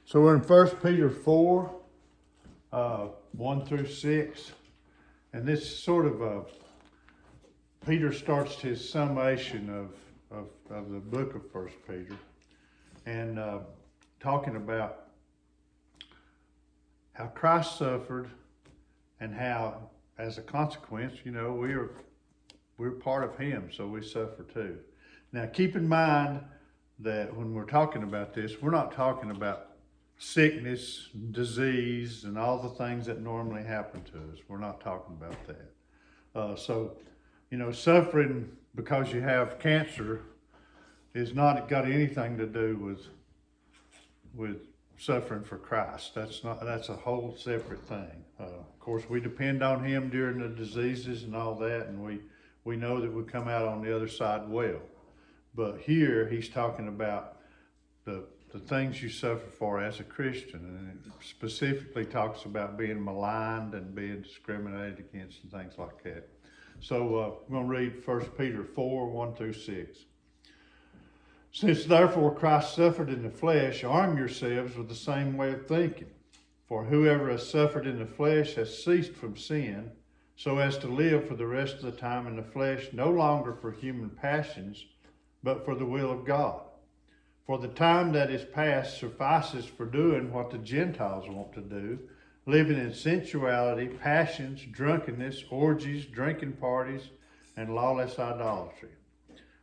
So we're in 1 Peter 4, 1 through 6. And this sort of, Peter starts his summation of the book of 1 Peter. And talking about how Christ suffered and how, as a consequence, we're part of him, so we suffer too. Now, keep in mind that when we're talking about this, we're not talking about sickness, disease, and all the things that normally happen to us. We're not talking about that. Suffering because you have cancer is not got anything to do with suffering for Christ. That's a whole separate thing. Of course, we depend on him during the diseases and all that, and we know that we come out on the other side well. But here he's talking about the things you suffer for as a Christian, and it specifically talks about being maligned and being discriminated against and things like that. So I'm going to read 1 Peter 4, 1 through 6. Since therefore Christ suffered in the flesh, arm yourselves with the same way of thinking. For whoever has suffered in the flesh has ceased from sin, so as to live for the rest of the time in the flesh, no longer for human passions, but for the will of God. For the time that is past suffices for doing what the Gentiles want to do, living in sensuality, passions, drunkenness, orgies, drinking parties, and lawless idolatry.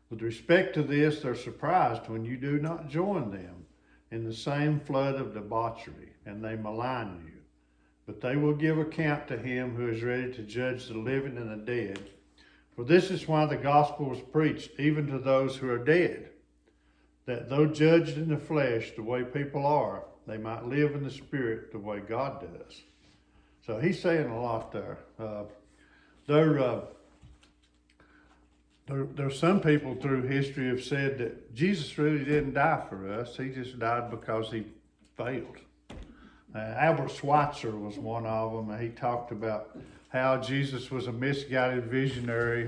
With respect to this, they're surprised when you do not join them in the same flood of debauchery, and they malign you. But they will give account to him who is ready to judge the living and the dead. For this is why the gospel was preached, even to those who are dead, that though judged in the flesh the way people are, they might live in the spirit the way God does. So he's saying a lot there. There's some people through history have said that Jesus really didn't die for us. He just died because he failed. Albert Schweitzer was one of them, and he talked about how Jesus was a misguided visionary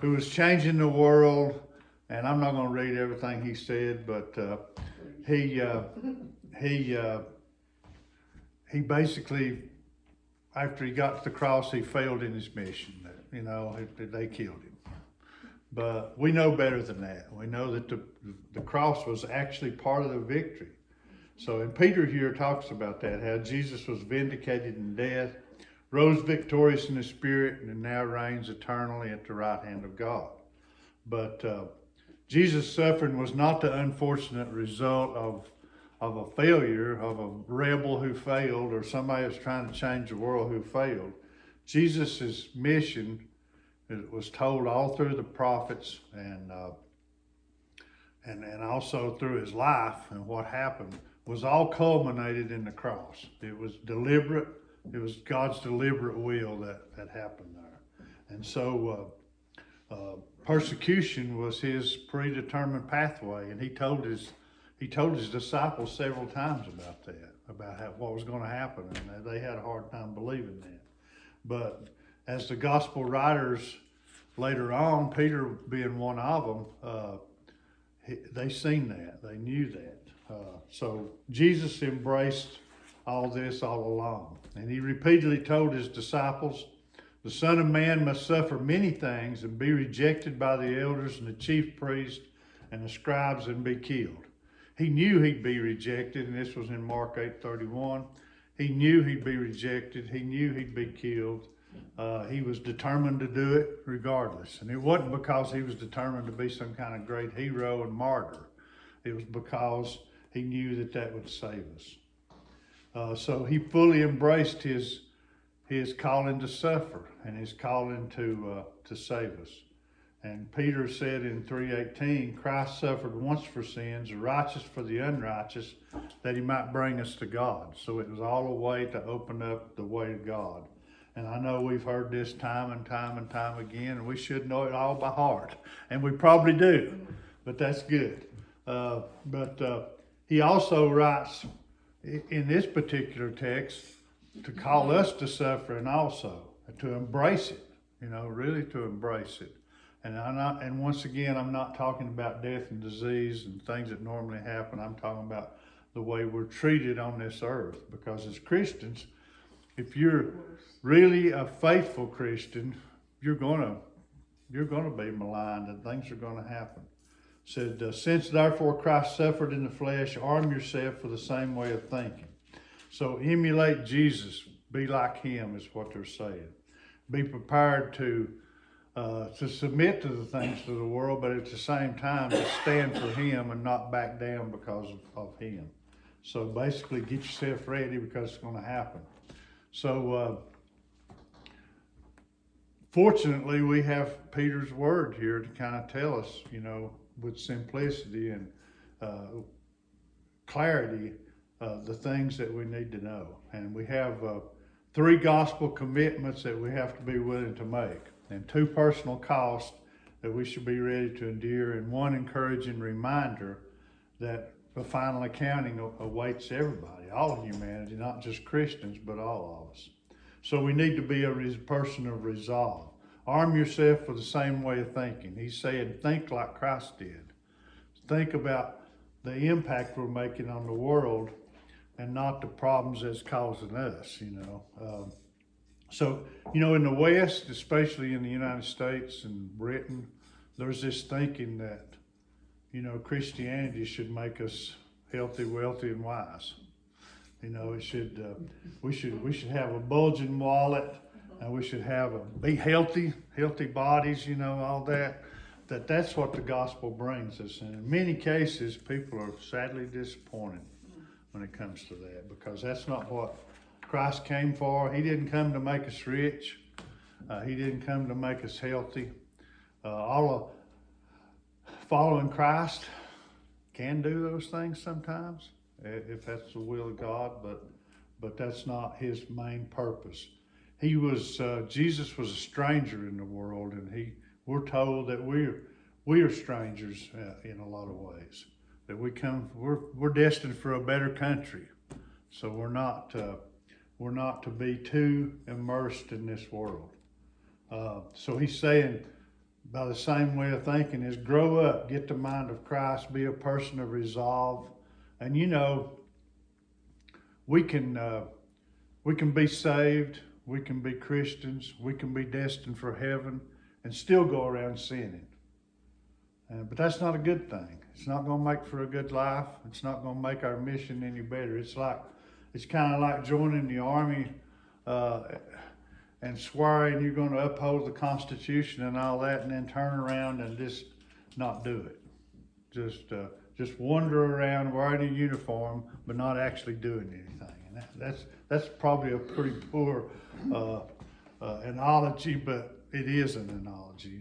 who was changing the world. And I'm not going to read everything he said, but he basically, after he got to the cross, he failed in his mission. They killed him. But we know better than that. We know that the cross was actually part of the victory. So, and Peter here talks about that, how Jesus was vindicated in death, rose victorious in the spirit, and now reigns eternally at the right hand of God. But Jesus' suffering was not the unfortunate result of a failure, of a rebel who failed, or somebody who's trying to change the world who failed. Jesus' mission, it was told all through the prophets and also through his life, and what happened was all culminated in the cross. It was deliberate. It was God's deliberate will that happened there. And so persecution was his predetermined pathway, and he told his disciples several times about that, about what was going to happen, and they had a hard time believing that. But as the gospel writers later on, Peter being one of them, they seen that, they knew that. So Jesus embraced all this all along, and he repeatedly told his disciples, the Son of Man must suffer many things and be rejected by the elders and the chief priests and the scribes and be killed. He knew he'd be rejected, and this was in Mark 8:31. He knew he'd be rejected. He knew he'd be killed. He was determined to do it regardless. And it wasn't because he was determined to be some kind of great hero and martyr. It was because he knew that would save us. So he fully embraced his calling to suffer and his calling to save us. And Peter said in 3:18, Christ suffered once for sins, the righteous for the unrighteous, that he might bring us to God. So it was all a way to open up the way to God. And I know we've heard this time and time and time again, and we should know it all by heart. And we probably do, but that's good. He also writes in this particular text to call us to suffering also, to embrace it, really to embrace it. And once again, I'm not talking about death and disease and things that normally happen. I'm talking about the way we're treated on this earth. Because as Christians, if you're really a faithful Christian, you're gonna be maligned and things are gonna happen. It said, since therefore Christ suffered in the flesh, arm yourself for the same way of thinking. So emulate Jesus, be like him is what they're saying. Be prepared to submit to the things of the world, but at the same time to stand for him and not back down because of him. So basically get yourself ready because it's going to happen. So fortunately we have Peter's word here to kind of tell us, with simplicity and clarity, the things that we need to know. And we have 3 gospel commitments that we have to be willing to make, and 2 personal costs that we should be ready to endure, and 1 encouraging reminder that the final accounting awaits everybody, all of humanity, not just Christians, but all of us. So we need to be a person of resolve. Arm yourself with the same way of thinking. He's saying, think like Christ did. Think about the impact we're making on the world and not the problems that's causing us, So, in the West, especially in the United States and Britain, there's this thinking that, Christianity should make us healthy, wealthy, and wise. We should have a bulging wallet, and we should be healthy bodies, all that. That's what the gospel brings us. And in many cases, people are sadly disappointed when it comes to that, because that's not what Christ came for. He didn't come to make us rich. He didn't come to make us healthy. All of following Christ can do those things sometimes, if that's the will of God, but that's not his main purpose. Jesus was a stranger in the world, and we're told that we are strangers in a lot of ways. That we're destined for a better country, so we're not to be too immersed in this world. So he's saying, by the same way of thinking, is grow up, get the mind of Christ, be a person of resolve, and we can be saved, we can be Christians, we can be destined for heaven, and still go around sinning. But that's not a good thing. It's not going to make for a good life. It's not going to make our mission any better. It's kind of like joining the army and swearing you're going to uphold the Constitution and all that, and then turn around and just not do it. Just wander around wearing a uniform, but not actually doing anything. And that's probably a pretty poor analogy, but it is an analogy.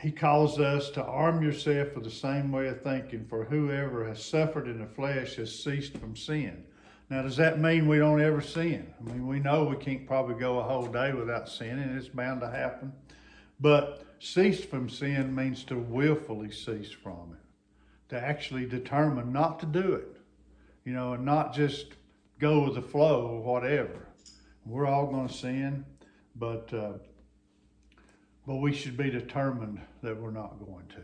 He calls us to arm yourself with the same way of thinking, for whoever has suffered in the flesh has ceased from sin. Now, does that mean we don't ever sin? I mean, we know we can't probably go a whole day without sinning. It's bound to happen. But cease from sin means to willfully cease from it, to actually determine not to do it, and not just go with the flow or whatever. We're all going to sin, but we should be determined that we're not going to.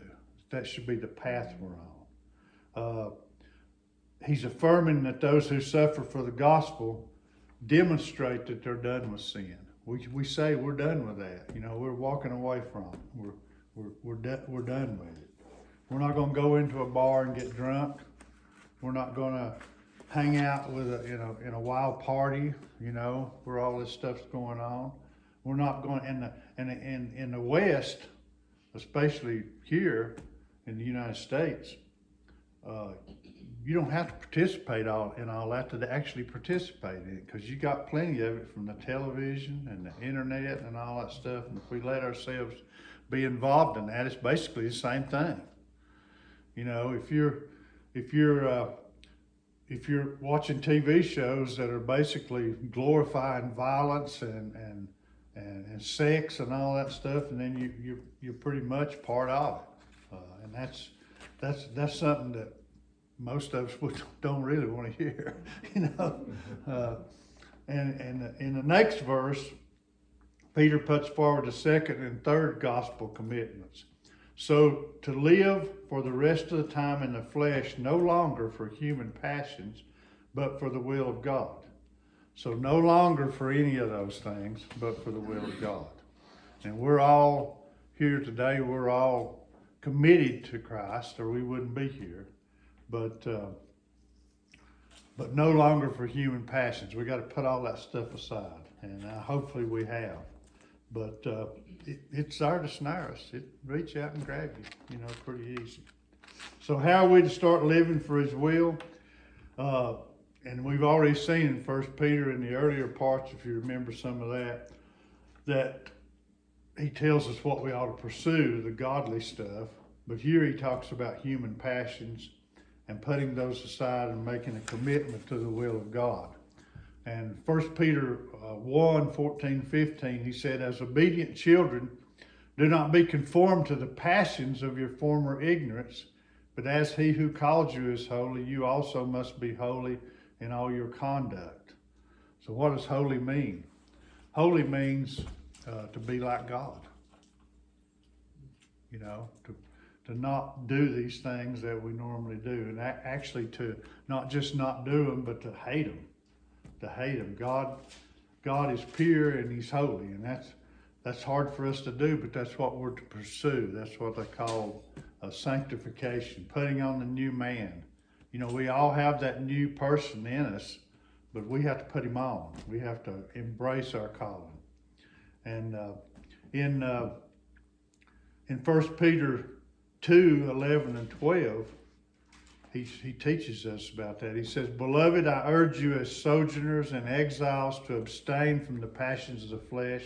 That should be the path we're on. He's affirming that those who suffer for the gospel demonstrate that they're done with sin. We say we're done with that. We're walking away from it. We're done with it. We're not going to go into a bar and get drunk. We're not going to hang out with in a wild party, where all this stuff's going on. We're not going in the West, especially here in the United States. You don't have to participate in all that to actually participate in it, because you got plenty of it from the television and the internet and all that stuff. And if we let ourselves be involved in that, it's basically the same thing. If you're watching TV shows that are basically glorifying violence and sex and all that stuff, and then you're pretty much part of it, and that's something that most of us don't really want to hear, And in the next verse, Peter puts forward the second and third gospel commitments. So to live for the rest of the time in the flesh, no longer for human passions, but for the will of God. So no longer for any of those things, but for the will of God. And we're all here today, we're all committed to Christ, or we wouldn't be here. But no longer for human passions. We got to put all that stuff aside, and hopefully we have. But it's there to snare us. It reach out and grab you, pretty easy. So how are we to start living for His will? And we've already seen in 1 Peter in the earlier parts, if you remember some of that he tells us what we ought to pursue, the godly stuff. But here he talks about human passions and putting those aside and making a commitment to the will of God. And 1 Peter 1, 14, 15, he said, as obedient children, do not be conformed to the passions of your former ignorance, but as he who called you is holy, you also must be holy in all your conduct. So what does holy mean? Holy means to be like God. To not do these things that we normally do, and actually to not just not do them, but to hate them. To hate them. God is pure and He's holy, and that's hard for us to do, but that's what we're to pursue. That's what they call sanctification, putting on the new man. We all have that new person in us, but we have to put him on. We have to embrace our calling. And in 1 Peter 2, 11 and 12, he teaches us about that. He says, beloved, I urge you as sojourners and exiles to abstain from the passions of the flesh,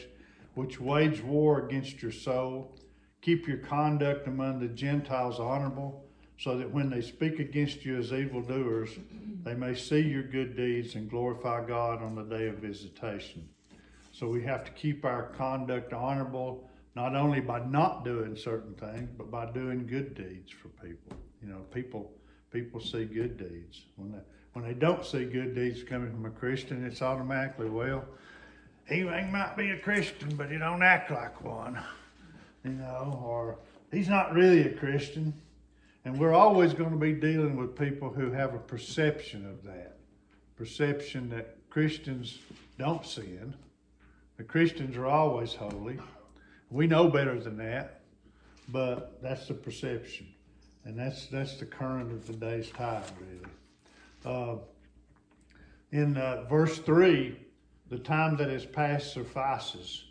which wage war against your soul. Keep your conduct among the Gentiles honorable, so that when they speak against you as evildoers, they may see your good deeds and glorify God on the day of visitation. So we have to keep our conduct honorable, not only by not doing certain things, but by doing good deeds for people. People see good deeds. When they don't see good deeds coming from a Christian, it's automatically, well, he might be a Christian, but he don't act like one, or he's not really a Christian. And we're always going to be dealing with people who have a perception of that. Perception that Christians don't sin. The Christians are always holy. We know better than that, but that's the perception. And that's the current of today's time, really. In verse 3, the time that has passed suffices.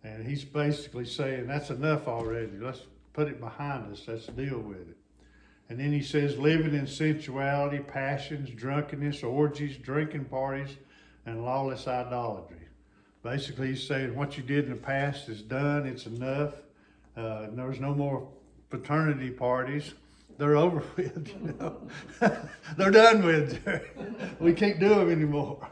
And he's basically saying, that's enough already. Let's put it behind us. Let's deal with it. And then he says, living in sensuality, passions, drunkenness, orgies, drinking parties, and lawless idolatry. Basically, he's saying what you did in the past is done. It's enough. There's no more fraternity parties. They're over with, They're done with. We can't do them anymore.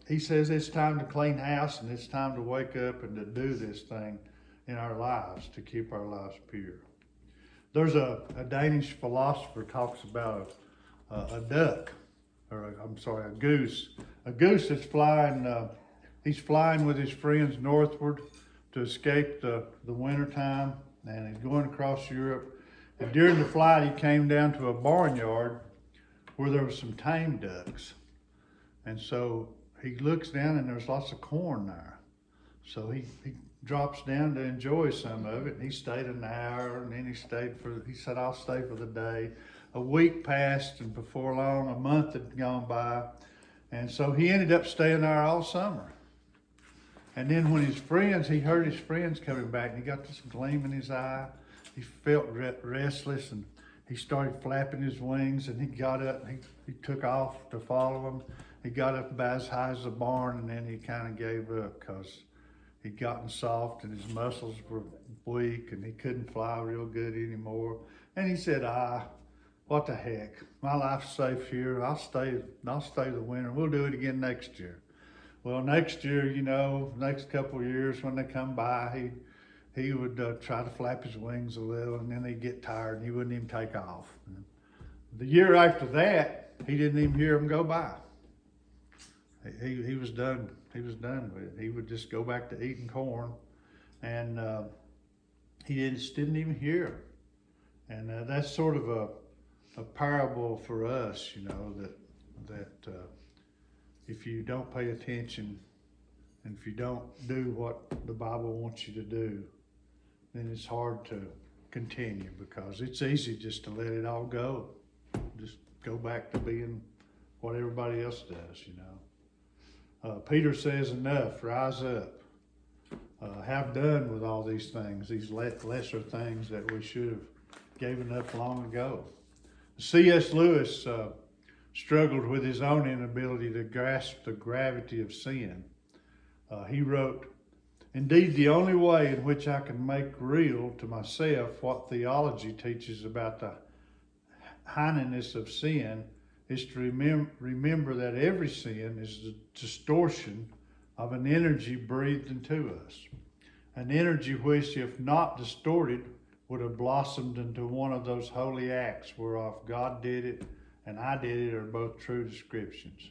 He says it's time to clean house, and it's time to wake up and to do this thing in our lives to keep our lives pure. There's a Danish philosopher talks about a duck, a goose. A goose that's flying, he's flying with his friends northward to escape the wintertime, and he's going across Europe. And during the flight, he came down to a barnyard where there was some tame ducks. And so he looks down and there's lots of corn there. So he drops down to enjoy some of it. And he stayed an hour, and then he said, I'll stay for the day. A week passed, and before long, a month had gone by. And so he ended up staying there all summer. And then when he heard his friends coming back, and he got this gleam in his eye. He felt restless, and he started flapping his wings, and he got up, and he took off to follow them. He got up about as high as the barn, and then he kind of gave up because he'd gotten soft and his muscles were weak and he couldn't fly real good anymore. And he said, what the heck? My life's safe here. I'll stay the winter. We'll do it again next year. Well, next year, next couple of years when they come by, he would try to flap his wings a little, and then he'd get tired and he wouldn't even take off. And the year after that, he didn't even hear them go by. He was done. He was done with it. He would just go back to eating corn, and he didn't even hear them. And that's sort of a parable for us, you know, that if you don't pay attention and if you don't do what the Bible wants you to do, then it's hard to continue, because it's easy just to let it all go. Just go back to being what everybody else does, you know. Peter says, enough, rise up. Have done with all these things, these lesser things that we should have given up long ago. C.S. Lewis struggled with his own inability to grasp the gravity of sin. He wrote, indeed, the only way in which I can make real to myself what theology teaches about the heinous of sin is to remember that every sin is the distortion of an energy breathed into us. An energy which, if not distorted, would have blossomed into one of those holy acts whereof God did it and I did it are both true descriptions.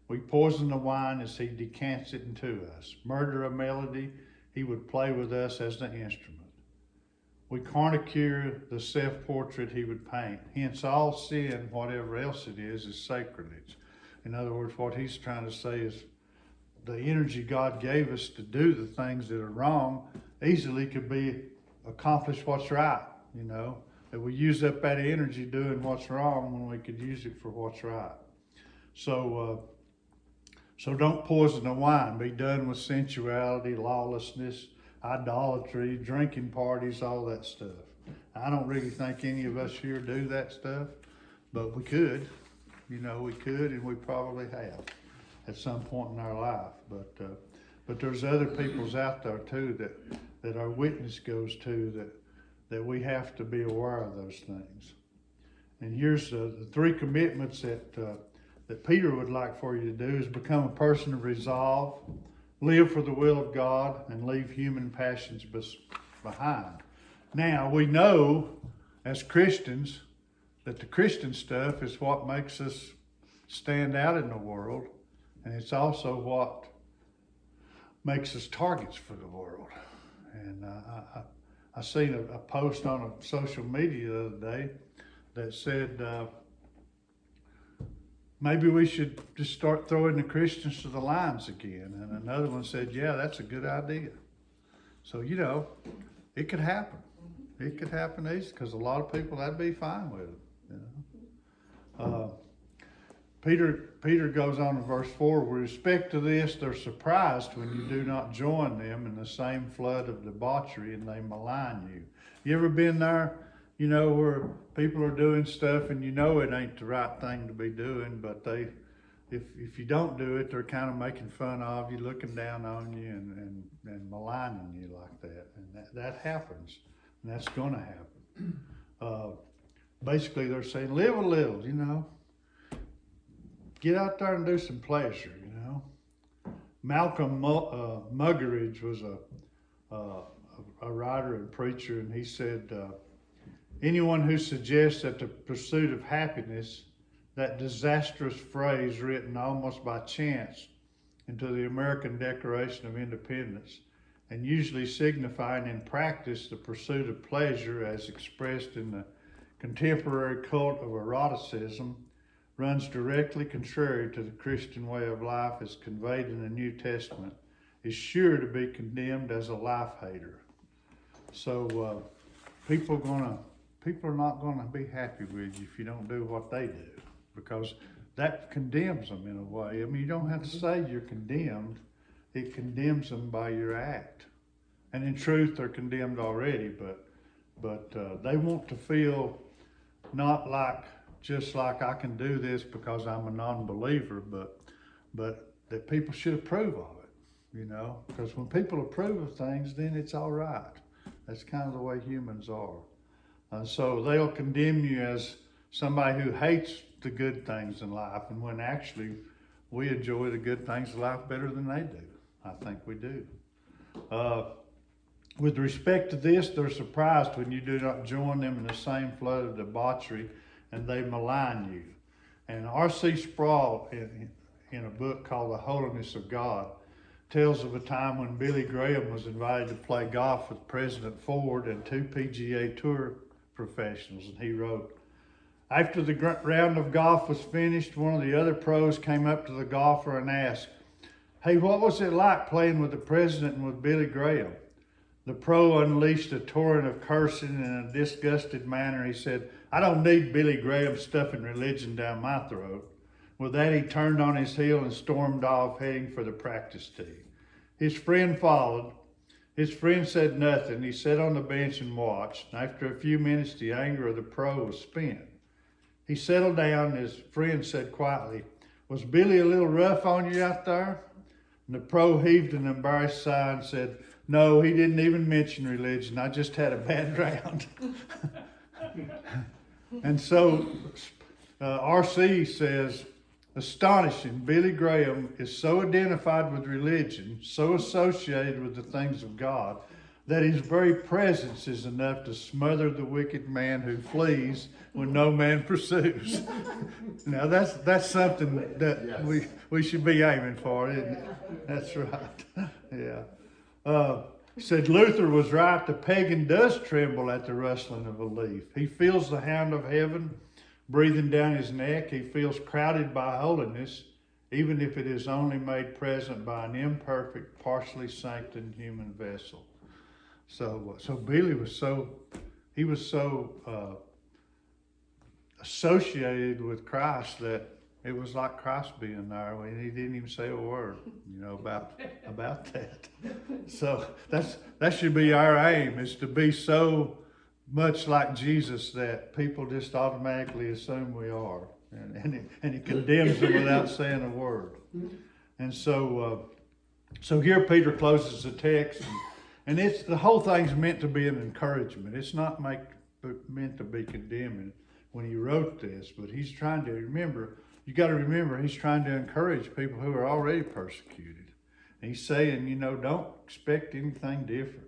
We poison the wine as he decants it into us. Murder a melody, he would play with us as the instrument. We caricure the self-portrait he would paint. Hence all sin, whatever else it is sacrilege. In other words, what he's trying to say is the energy God gave us to do the things that are wrong easily could be accomplish what's right, you know. That we use up that energy doing what's wrong when we could use it for what's right. So don't poison the wine. Be done with sensuality, lawlessness, idolatry, drinking parties, all that stuff. I don't really think any of us here do that stuff, but we could. You know, we could, and we probably have at some point in our life. But there's other peoples out there too that our witness goes to that we have to be aware of those things. And here's the three commitments that Peter would like for you to do is become a person of resolve, live for the will of God, and leave human passions behind. Now, we know as Christians that the Christian stuff is what makes us stand out in the world, and it's also what makes us targets for the world. And I seen a post on a social media the other day that said, maybe we should just start throwing the Christians to the lions again. And another one said, yeah, that's a good idea. So, you know, it could happen. It could happen easy because a lot of people, that'd be fine with it. You know? Peter goes on in verse 4, with respect to this, they're surprised when you do not join them in the same flood of debauchery and they malign you. You ever been there, you know, where people are doing stuff and you know it ain't the right thing to be doing, but if you don't do it, they're kind of making fun of you, looking down on you and maligning you like that. And that happens, and that's going to happen. Basically, they're saying, live a little, you know. Get out there and do some pleasure, you know. Malcolm Muggeridge was a writer and preacher, and he said, anyone who suggests that the pursuit of happiness, that disastrous phrase written almost by chance into the American Declaration of Independence, and usually signifying in practice the pursuit of pleasure as expressed in the contemporary cult of eroticism, runs directly contrary to the Christian way of life as conveyed in the New Testament, is sure to be condemned as a life hater. So people are not going to be happy with you if you don't do what they do, because that condemns them in a way. I mean, you don't have to say you're condemned. It condemns them by your act. And in truth, they're condemned already, but they want to feel not like, just like I can do this because I'm a non-believer, but that people should approve of it, you know, because when people approve of things, then it's all right. That's kind of the way humans are. So they'll condemn you as somebody who hates the good things in life, and when actually we enjoy the good things in life better than they do. I think we do. With respect to this, they're surprised when you do not join them in the same flood of debauchery and they malign you. And R.C. Sproul, in a book called The Holiness of God, tells of a time when Billy Graham was invited to play golf with President Ford and 2 PGA Tour professionals. And he wrote, after the round of golf was finished, one of the other pros came up to the golfer and asked, "Hey, what was it like playing with the president and with Billy Graham?" The pro unleashed a torrent of cursing in a disgusted manner. He said, "I don't need Billy Graham stuffing religion down my throat." With that, he turned on his heel and stormed off, heading for the practice tee. His friend followed. His friend said nothing. He sat on the bench and watched. After a few minutes, the anger of the pro was spent. He settled down, and his friend said quietly, "Was Billy a little rough on you out there?" And the pro heaved an embarrassed sigh and said, "No, he didn't even mention religion. I just had a bad round." And so R.C. says, astonishing, Billy Graham is so identified with religion, so associated with the things of God, that his very presence is enough to smother the wicked man who flees when no man pursues. Now that's something that Yes. we should be aiming for, isn't it? That's right. Yeah. Said Luther was right. The pagan does tremble at the rustling of a leaf. He feels the hand of heaven breathing down his neck. He feels crowded by holiness, even if it is only made present by an imperfect, partially sanctioned human vessel. So Billy was so associated with Christ that it was like Christ being there. He didn't even say a word, about that. So that should be our aim, is to be so much like Jesus that people just automatically assume we are, and he condemns them without saying a word. And so here Peter closes the text, and it's the whole thing's meant to be an encouragement. It's not meant to be condemning when he wrote this, but he's trying to remember. You got to remember, he's trying to encourage people who are already persecuted. And he's saying, don't expect anything different.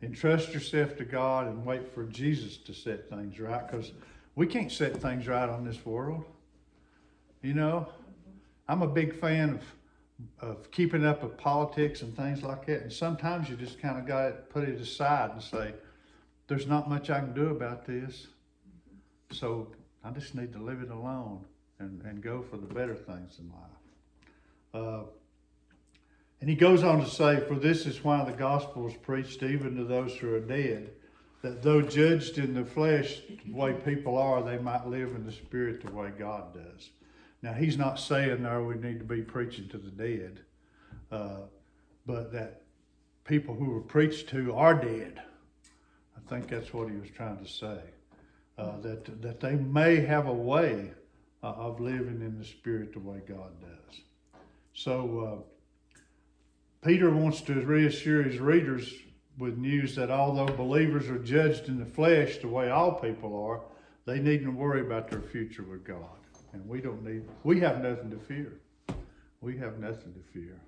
Entrust yourself to God and wait for Jesus to set things right, because we can't set things right on this world. I'm a big fan of keeping up with politics and things like that. And sometimes you just kind of got to put it aside and say, there's not much I can do about this. So I just need to leave it alone and go for the better things in life. And he goes on to say, for this is why the gospel is preached even to those who are dead, that though judged in the flesh the way people are, they might live in the spirit the way God does. Now, he's not saying there we need to be preaching to the dead, but that people who were preached to are dead. I think that's what he was trying to say, that they may have a way of living in the spirit the way God does. So Peter wants to reassure his readers with news that although believers are judged in the flesh the way all people are, they needn't worry about their future with God. And we have nothing to fear. We have nothing to fear.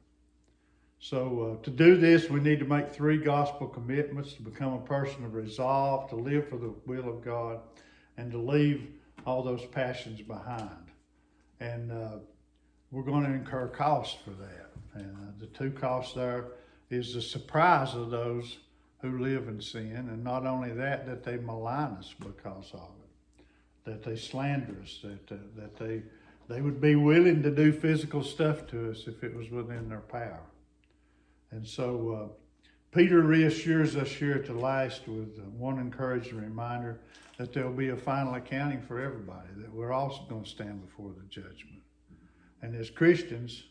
So to do this, we need to make 3 gospel commitments: to become a person of resolve, to live for the will of God, and to leave all those passions behind. And we're going to incur costs for that. And the 2 costs there is the surprise of those who live in sin, and not only that they malign us because of it, that they slander us, that they would be willing to do physical stuff to us if it was within their power. And so Peter reassures us here at the last with one encouraging reminder that there will be a final accounting for everybody, that we're all going to stand before the judgment. And as Christians,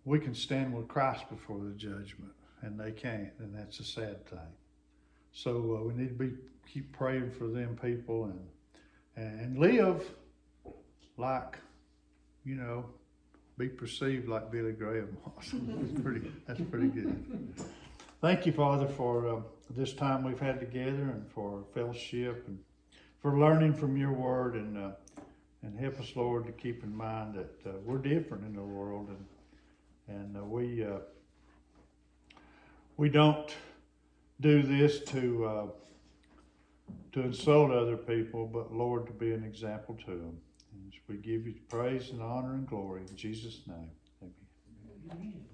we can stand with Christ before the judgment, and they can't, and that's a sad thing. So we need to keep praying for them people and live like, be perceived like Billy Graham was. That's pretty good. Thank you, Father, for this time we've had together, and for fellowship, and for learning from your word, and help us, Lord, to keep in mind that we're different in the world, and we don't do this to insult other people, but Lord, to be an example to them. And we give you praise and honor and glory in Jesus' name. Amen.